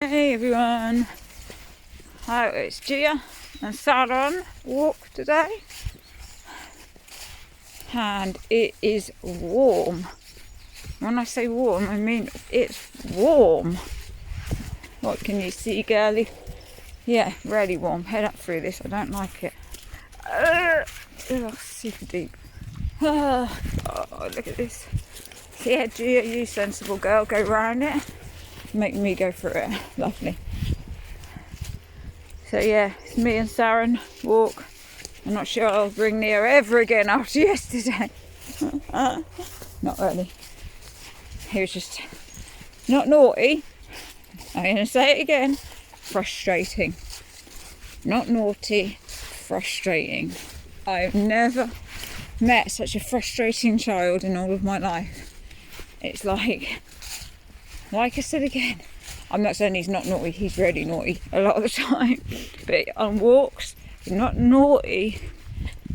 Hey everyone, hi, it's Gia and Sarren walk today, and it is warm. When I say warm, I mean it's warm. What can you see, girlie? Yeah, really warm. Head up through this, I don't like it. Super deep. Oh, look at this. Yeah, Gia, you sensible girl, go round it. Make me go through it. Lovely. So yeah, it's me and Sarren walk. I'm not sure I'll bring Neo ever again after yesterday. Not really. He was just not naughty. I'm going to say it again. Frustrating. Not naughty, frustrating. I've never met such a frustrating child in all of my life. It's like I said again, I'm not saying he's not naughty, he's really naughty a lot of the time, but on walks, he's not naughty.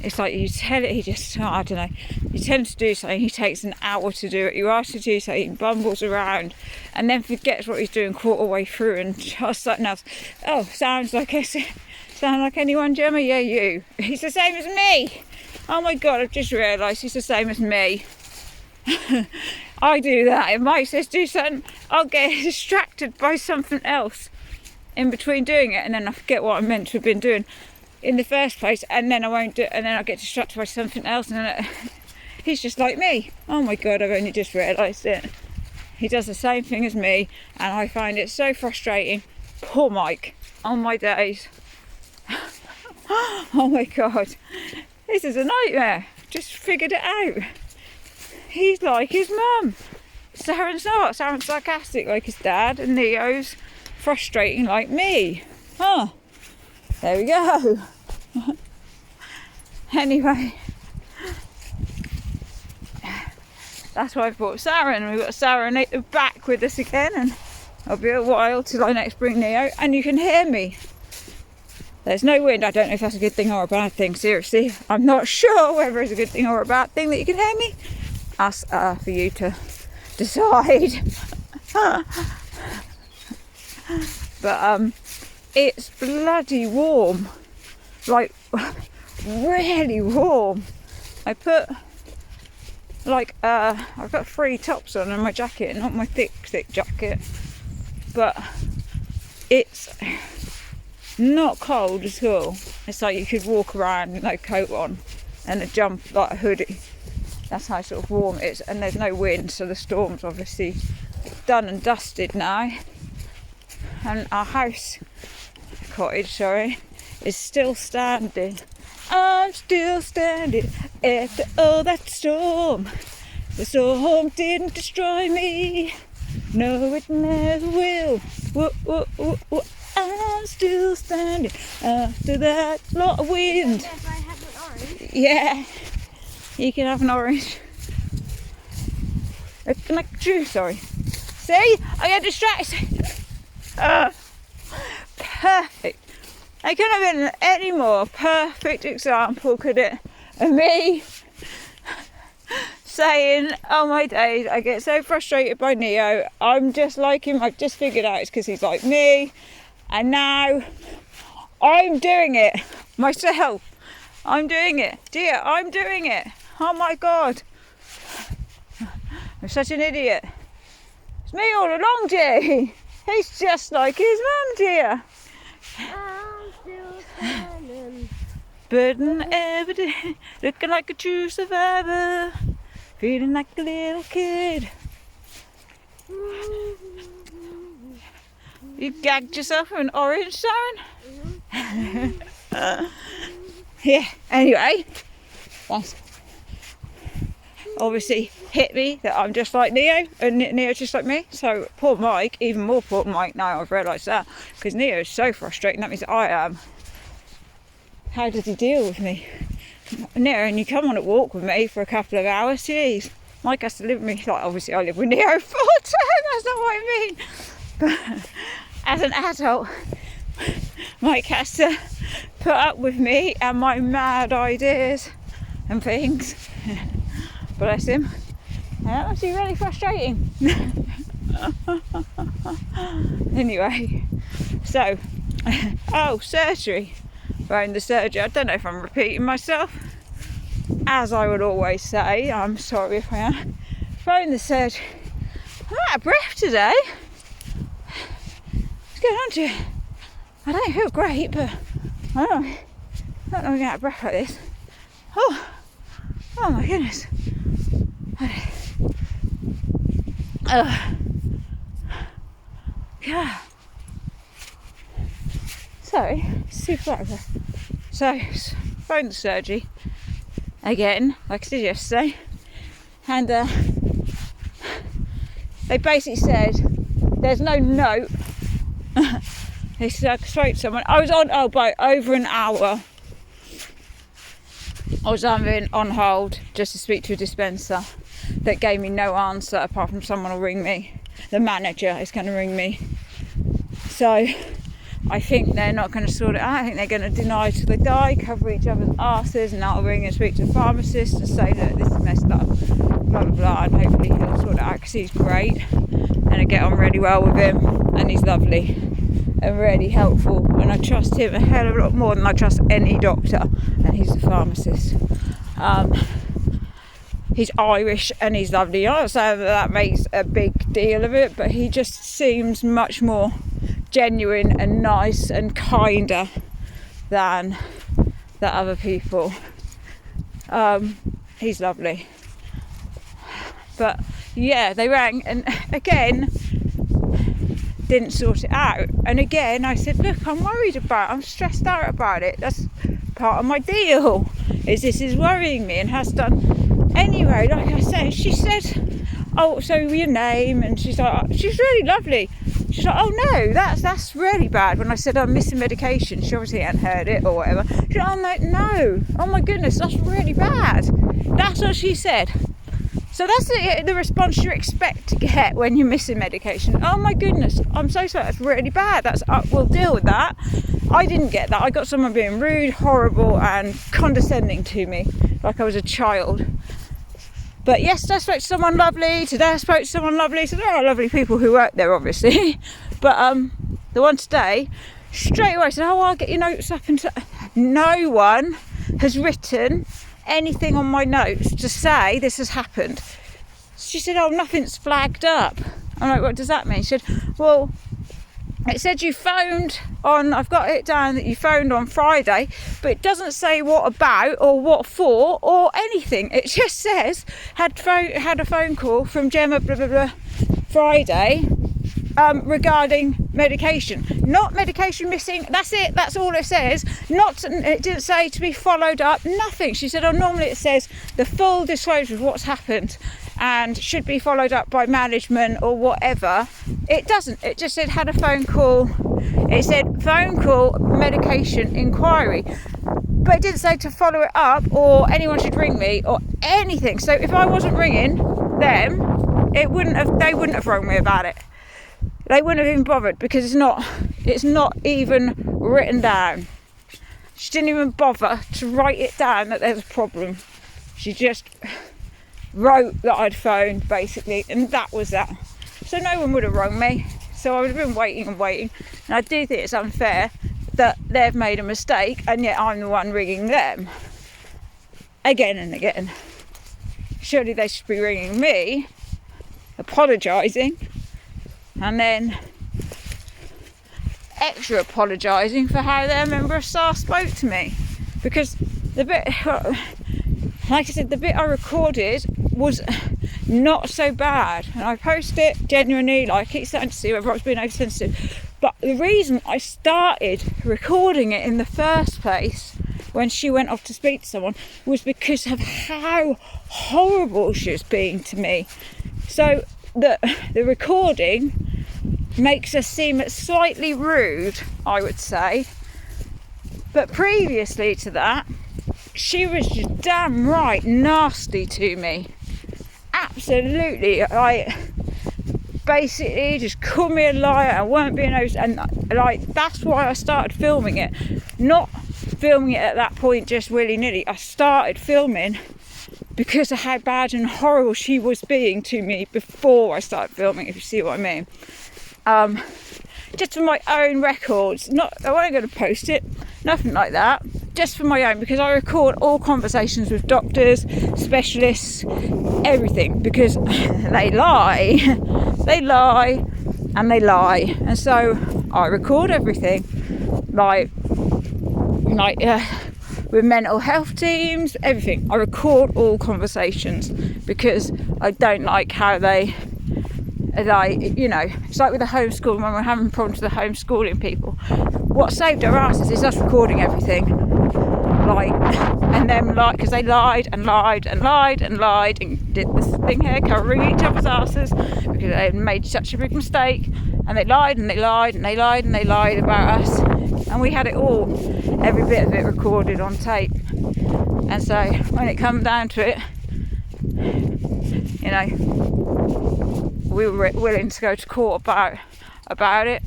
It's like you tell it, he just, I don't know, you tell him to do something, he takes an hour to do it. You ask him to do something, he bumbles around and then forgets what he's doing quarter way through and just something else. Oh, sound like anyone, Gemma? Yeah, you. He's the same as me. Oh my God, I've just realised he's the same as me. I do that. If Mike says do something, I'll get distracted by something else in between doing it, and then I forget what I meant to have been doing in the first place, and then I won't do it, and then I get distracted by something else, and then he's just like me. Oh my God, I've only just realised it. He does the same thing as me, and I find it so frustrating. Poor Mike, on my days. Oh my God, this is a nightmare. Just figured it out. He's like his mum. Sarren's not. Sarren's sarcastic like his dad, and Neo's frustrating like me. Huh. There we go. Anyway, that's why I brought Sarren. We've got Sarren back with us again, and it'll be a while till I next bring Neo, and you can hear me. There's no wind. I don't know if that's a good thing or a bad thing. Seriously, I'm not sure whether it's a good thing or a bad thing that you can hear me. Ask for you to decide. But it's bloody warm, like really warm. I put I've got 3 tops on and my jacket, not my thick jacket, but it's not cold at all. It's like you could walk around with no coat on and a jump, like a hoodie. That's how sort of warm it is, and there's no wind, so the storm's obviously done and dusted now. And our cottage, is still standing. I'm still standing after all that storm. The storm didn't destroy me. No, it never will. Whoa, whoa, whoa, whoa. I'm still standing after that lot of wind. If I have an orange. Yeah. You can have an orange. Looking like a Jew, sorry. See? I get distracted. Perfect. I couldn't have been any more perfect example, could it? Of me saying, oh my days, I get so frustrated by Neo. I'm just like him. I've just figured out it's because he's like me. And now I'm doing it myself. I'm doing it. Dear, I'm doing it. Oh my God. I'm such an idiot. It's me all along, G. He's just like his mum, dear. I'm still standing. Burden every day, looking like a true survivor, feeling like a little kid. You gagged yourself with an orange, Sarren? Yeah, anyway, that's obviously hit me that I'm just like Neo, and Neo's just like me. So poor Mike, even more poor Mike now, I've realised that, because Neo is so frustrating, that means I am. How does he deal with me? Neo, and you come on a walk with me for a couple of hours, jeez. Mike has to live with me, like obviously I live with Neo full time, that's not what I mean. But as an adult, Mike has to put up with me and my mad ideas and things. Bless him. That must be really frustrating. Anyway, So, oh, surgery. Phoned the surgery. I don't know if I'm repeating myself. As I would always say, I'm sorry if I am. Phoned the surgery. I'm out of breath today. What's going on to you? I don't feel great, but I don't know getting out of breath like this. Oh my goodness. Yeah. So, super out of breath. So, phoned the surgery again, like I did yesterday, and they basically said there's no note. They said I spoke to someone. I was on by over an hour. I was on hold just to speak to a dispenser that gave me no answer apart from someone will ring me. The manager is going to ring me. So I think they're not going to sort it out. I think they're going to deny to the guy, cover each other's asses, and I'll ring and speak to the pharmacist and say that this is messed up, blah blah blah, and hopefully he'll sort it out because he's great and I get on really well with him and he's lovely and really helpful, and I trust him a hell of a lot more than I trust any doctor, and he's a pharmacist. He's Irish and he's lovely. I'm not saying that makes a big deal of it, but he just seems much more genuine and nice and kinder than the other people. He's lovely. But yeah, they rang and again didn't sort it out, and again I said, look, I'm stressed out about it. That's part of my deal, is this is worrying me and has done. Anyway, like I said, she said, oh, so your name, and she's like, she's really lovely. She's like, oh no, that's really bad. When I said I'm missing medication, she obviously hadn't heard it or whatever. She's like, oh no, oh my goodness, that's really bad. That's what she said. So that's the response you expect to get when you're missing medication. Oh my goodness, I'm so sorry, that's really bad. We'll deal with that. I didn't get that. I got someone being rude, horrible and condescending to me, like I was a child. But yesterday I spoke to someone lovely, today I spoke to someone lovely, so there are lovely people who work there obviously. But the one today, straight away said, oh, I'll get your notes up, and no one has written anything on my notes to say this has happened. She said, oh, nothing's flagged up. I'm like, what does that mean? She said, well, it said you phoned on, I've got it down that you phoned on Friday, but it doesn't say what about or what for or anything. It just says had a phone call from Gemma blah blah blah Friday regarding medication. Not medication missing, that's it, that's all it says. It didn't say to be followed up, nothing. She said, oh, normally it says the full disclosure of what's happened and should be followed up by management or whatever. It doesn't. It just said had a phone call. It said phone call medication inquiry, but it didn't say to follow it up or anyone should ring me or anything. So if I wasn't ringing them, they wouldn't have rung me about it. They wouldn't have even bothered because it's not even written down. She didn't even bother to write it down that there's a problem. She just wrote that I'd phoned basically, and that was that. So no one would have rung me, so I would have been waiting and waiting. And I do think it's unfair that they've made a mistake and yet I'm the one ringing them again and again. Surely they should be ringing me, apologising, and then extra apologising for how their member of staff spoke to me, because the bit, like I said, the bit I recorded was not so bad, and I posted it genuinely, like it's starting to see whether I was being oversensitive. But the reason I started recording it in the first place when she went off to speak to someone was because of how horrible she was being to me. So the recording makes her seem slightly rude, I would say, but previously to that she was just damn right nasty to me. Absolutely, like basically just called me a liar and weren't being honest, and like that's why I started filming it. Not filming it at that point just willy-nilly. I started filming because of how bad and horrible she was being to me before I started filming, if you see what I mean. just for my own records. I wasn't going to post it, nothing like that. Just for my own, because I record all conversations with doctors, specialists, everything, because they lie, they lie, and they lie, and so I record everything, like with mental health teams, everything. I record all conversations because I don't like how they, it's like with the homeschooling, when we're having problems with the homeschooling people. What saved our asses is us recording everything, and them because they lied and lied and lied and lied and did this thing here, covering each other's asses because they had made such a big mistake, and they lied and they lied and they lied and they lied about us, and we had it all, every bit of it recorded on tape. And so when it come down to it, we were willing to go to court about it,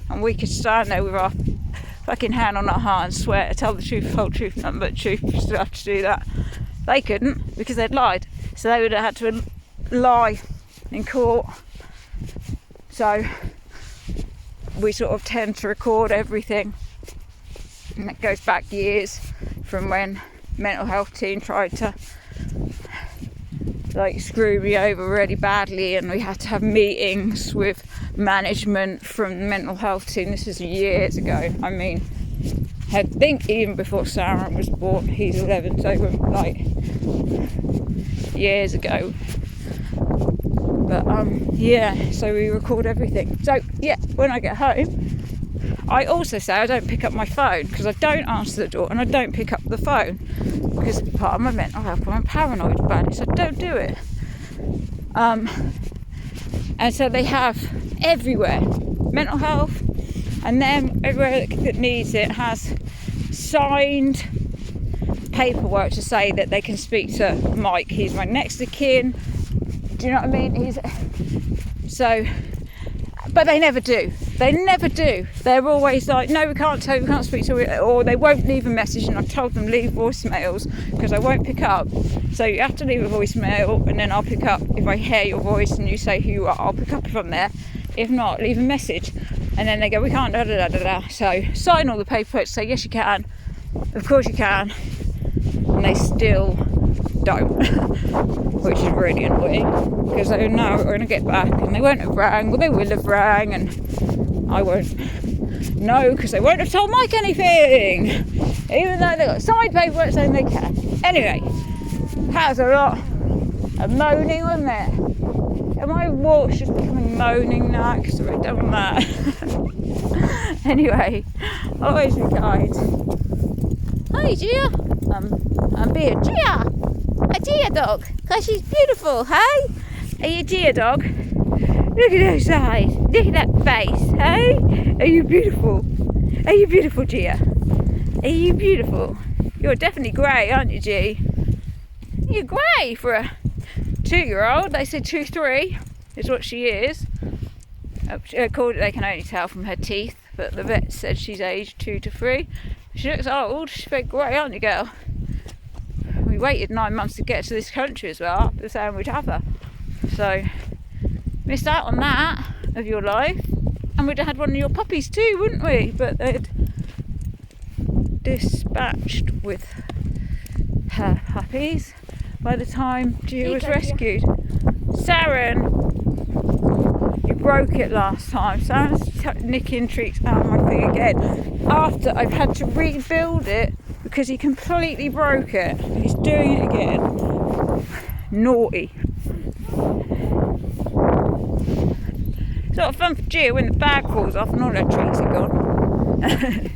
and we could stand there with our fucking hand on our heart and swear to tell the truth, whole truth, nothing but the truth. We still have to do that. They couldn't, because they'd lied, so they would have had to lie in court. So we sort of tend to record everything, and it goes back years from when mental health team tried to screw me over really badly, and we had to have meetings with management from the mental health team. This is years ago. I mean, I think even before Sarren was born. He's 11, so years ago. But so we record everything. So yeah, when I get home, I also say I don't pick up my phone, because I don't answer the door and I don't pick up the phone, because it's part of my mental health. I'm paranoid about it, so I don't do it. And so they have everywhere, mental health, and then everywhere that needs it has signed paperwork to say that they can speak to Mike. He's my next of kin. Do you know what I mean? But they never do. They never do. They're always like, no, we can't speak to it, or they won't leave a message, and I've told them leave voicemails because I won't pick up. So you have to leave a voicemail, and then I'll pick up if I hear your voice and you say who you are. I'll pick up if I'm there. If not, leave a message. And then they go, we can't, da da da da da. So sign all the paperwork to say yes you can, of course you can, and they still don't, which is really annoying, because they know we're going to get back, and they won't have rang, well they will have rang, and I won't know, because they won't have told Mike anything, even though they've got signed paperwork saying they can. Anyway, that was a lot of moaning, wasn't it? And my walk's just becoming moaning now, because I've done that. Anyway, always be kind. Hi Gia, I'm being Gia. A Gia dog, because she's beautiful, hey? Are you a Gia dog? Look at those eyes, look at that face, hey? Are you beautiful? Are you beautiful, Gia? Are you beautiful? You're definitely grey, aren't you, G? You're grey for a 2-year-old. They said 2-3 is what she is. They can only tell from her teeth, but the vet said she's aged 2 to 3. She looks old. She's very grey, aren't you, girl? We waited 9 months to get to this country as well, after saying we'd have her. So, missed out on that of your life. And we'd have had one of your puppies too, wouldn't we? But they'd dispatched with her puppies by the time Gia was rescued. Sarren, you broke it last time. Sarren's nicking treats out of my thing again. After I've had to rebuild it, because he completely broke it. He's doing it again. Naughty. It's not fun for Gia when the bag falls off and all her treats are gone.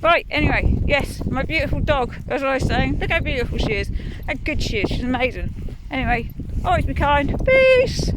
Right, anyway, yes, my beautiful dog. That's what I was saying. Look how beautiful she is. How good she is. She's amazing. Anyway, always be kind. Peace.